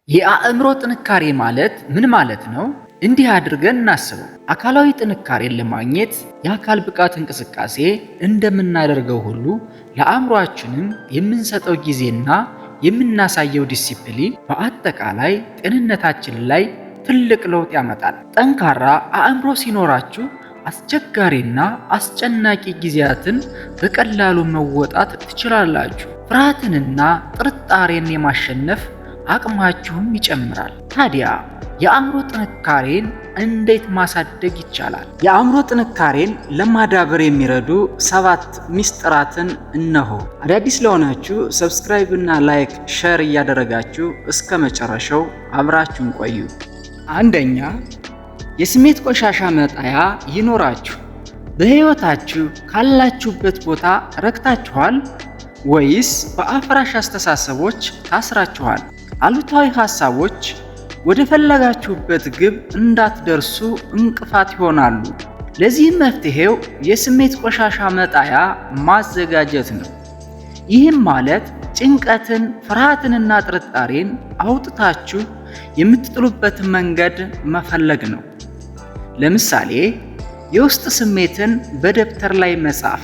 የአእምሮ ጥንካሬ ማለት ምን ማለት ነው? እንዲህ አድርገን እናስበው። አካላዊ ጥንካሬን ለማግኘት የአካል ብቃት እንቅስቃሴ እንደምናደርገው ሁሉ ለአእምሮአችንም የምንሰጠው ጊዜና የምናሳየው ዲሲፕሊን በአጠቃላይ ጤንነታችን ላይ ትልቅ ለውጥ ያመጣል። ጠንካራ አእምሮ ሲኖራችሁ አስቸጋሪና አስጨናቂ ጊዜያትን በቀላሉ መወጣት ትችላላችሁ። ፍርሃትንና ጥርጣሬን የማሸነፍ አቅማችሁም ይጨምራል። ታዲያ የአእምሮ ጥንካሬን እንዴት ማሳደግ ይቻላል? የአእምሮ ጥንካሬን ለማዳበር የሚረዱ 7 ሚስጥራትን እነሆ። አዳዲስ ለሆናችሁ ሰብስክራይብ እና ላይክ፣ ሼር እያደረጋችሁ እስከ መጨረሻው አብራችሁን ቆዩ። አንደኛ፣ የስሜት ቆሻሻ መጣያ ይኖራችሁ። በሕይወታችሁ ካላችሁበት ቦታ ረክታችኋል ወይስ በአፍራሽ አስተሳሰቦች ታስራችኋል? አሉታዊ ሐሳቦች ወደ ፈለጋችሁበት ግብ እንዳትደርሱ እንቅፋት ይሆናሉ። ለዚህም መፍትሄው የስሜት ቆሻሻ መጣያ ማዘጋጀት ነው። ይህም ማለት ጭንቀትን፣ ፍርሃትንና ጥርጣሬን አውጥታችሁ የምትጥሉበትን መንገድ መፈለግ ነው። ለምሳሌ የውስጥ ስሜትን በደብተር ላይ መጻፍ፣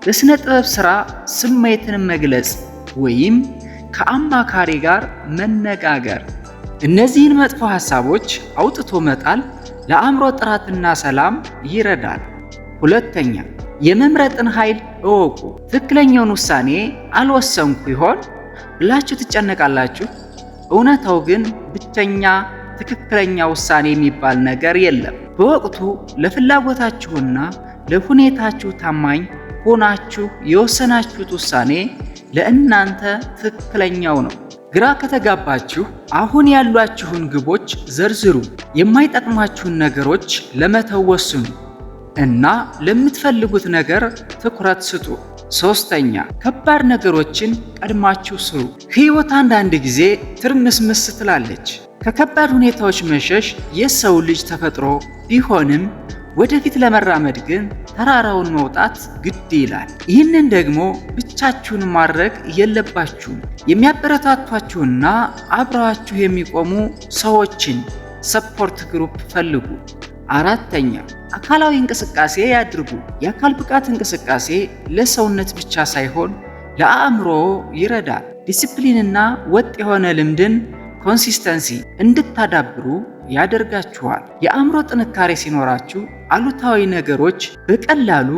በሥነ ጥበብ ሥራ ስሜትን መግለጽ ወይም ከአማካሪ ጋር መነጋገር። እነዚህን መጥፎ ሐሳቦች አውጥቶ መጣል ለአእምሮ ጥራትና ሰላም ይረዳል። ሁለተኛ፣ የመምረጥን ኃይል እወቁ። ትክክለኛውን ውሳኔ አልወሰንኩ ይሆን ብላችሁ ትጨነቃላችሁ። እውነታው ግን ብቸኛ ትክክለኛ ውሳኔ የሚባል ነገር የለም። በወቅቱ ለፍላጎታችሁና ለሁኔታችሁ ታማኝ ሆናችሁ የወሰናችሁት ውሳኔ ለእናንተ ትክክለኛው ነው። ግራ ከተጋባችሁ አሁን ያሏችሁን ግቦች ዘርዝሩ። የማይጠቅማችሁን ነገሮች ለመተው ወስኑ እና ለምትፈልጉት ነገር ትኩረት ስጡ። ሶስተኛ፣ ከባድ ነገሮችን ቀድማችሁ ስሩ። ሕይወት አንዳንድ ጊዜ ትርምስምስ ትላለች። ከከባድ ሁኔታዎች መሸሽ የሰው ልጅ ተፈጥሮ ቢሆንም ወደፊት ለመራመድ ግን ተራራውን መውጣት ግድ ይላል። ይህንን ደግሞ ብቻችሁን ማድረግ የለባችሁም። የሚያበረታቷችሁና አብረዋችሁ የሚቆሙ ሰዎችን ሰፖርት ግሩፕ ፈልጉ። አራተኛ፣ አካላዊ እንቅስቃሴ ያድርጉ። የአካል ብቃት እንቅስቃሴ ለሰውነት ብቻ ሳይሆን ለአእምሮ ይረዳል። ዲሲፕሊንና ወጥ የሆነ ልምድን ኮንሲስተንሲ እንድታዳብሩ ያደርጋችኋል። የአእምሮ ጥንካሬ ሲኖራችሁ አሉታዊ ነገሮች በቀላሉ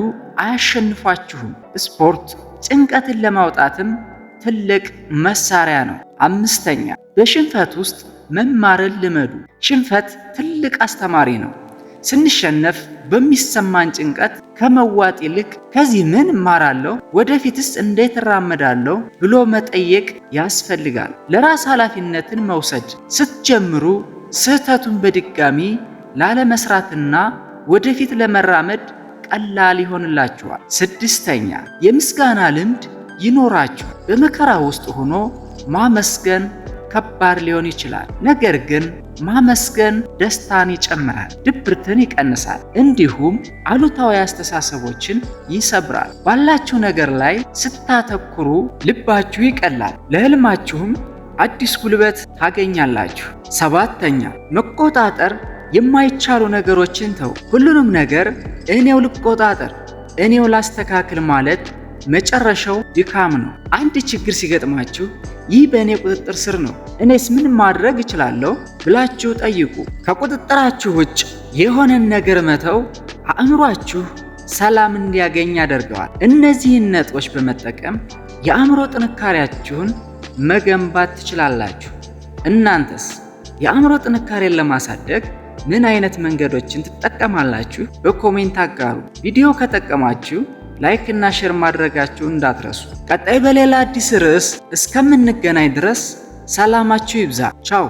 አያሸንፏችሁም። ስፖርት ጭንቀትን ለማውጣትም ትልቅ መሳሪያ ነው። አምስተኛ፣ በሽንፈት ውስጥ መማርን ልመዱ። ሽንፈት ትልቅ አስተማሪ ነው። ስንሸነፍ በሚሰማን ጭንቀት ከመዋጥ ይልቅ ከዚህ ምን እማራለሁ፣ ወደፊትስ እንዴት እራመዳለሁ ብሎ መጠየቅ ያስፈልጋል። ለራስ ኃላፊነትን መውሰድ ስትጀምሩ ስህተቱን በድጋሚ ላለመስራትና ወደፊት ለመራመድ ቀላል ይሆንላችኋል። ስድስተኛ፣ የምስጋና ልምድ ይኖራችሁ። በመከራ ውስጥ ሆኖ ማመስገን ከባድ ሊሆን ይችላል። ነገር ግን ማመስገን ደስታን ይጨምራል፣ ድብርትን ይቀንሳል፣ እንዲሁም አሉታዊ አስተሳሰቦችን ይሰብራል። ባላችሁ ነገር ላይ ስታተኩሩ ልባችሁ ይቀላል፣ ለህልማችሁም አዲስ ጉልበት ታገኛላችሁ። ሰባተኛ፣ መቆጣጠር የማይቻሉ ነገሮችን ተው። ሁሉንም ነገር እኔው ልቆጣጠር፣ እኔው ላስተካክል ማለት መጨረሻው ድካም ነው። አንድ ችግር ሲገጥማችሁ ይህ በእኔ ቁጥጥር ስር ነው፣ እኔስ ምን ማድረግ እችላለሁ ብላችሁ ጠይቁ። ከቁጥጥራችሁ ውጭ የሆነን ነገር መተው አእምሯችሁ ሰላም እንዲያገኝ ያደርገዋል። እነዚህን ነጥቦች በመጠቀም የአእምሮ ጥንካሬያችሁን መገንባት ትችላላችሁ። እናንተስ የአእምሮ ጥንካሬን ለማሳደግ ምን አይነት መንገዶችን ትጠቀማላችሁ? በኮሜንት አጋሩ። ቪዲዮ ከጠቀማችሁ ላይክ እና ሼር ማድረጋችሁ እንዳትረሱ። ቀጣይ በሌላ አዲስ ርዕስ እስከምንገናኝ ድረስ ሰላማችሁ ይብዛ። ቻው።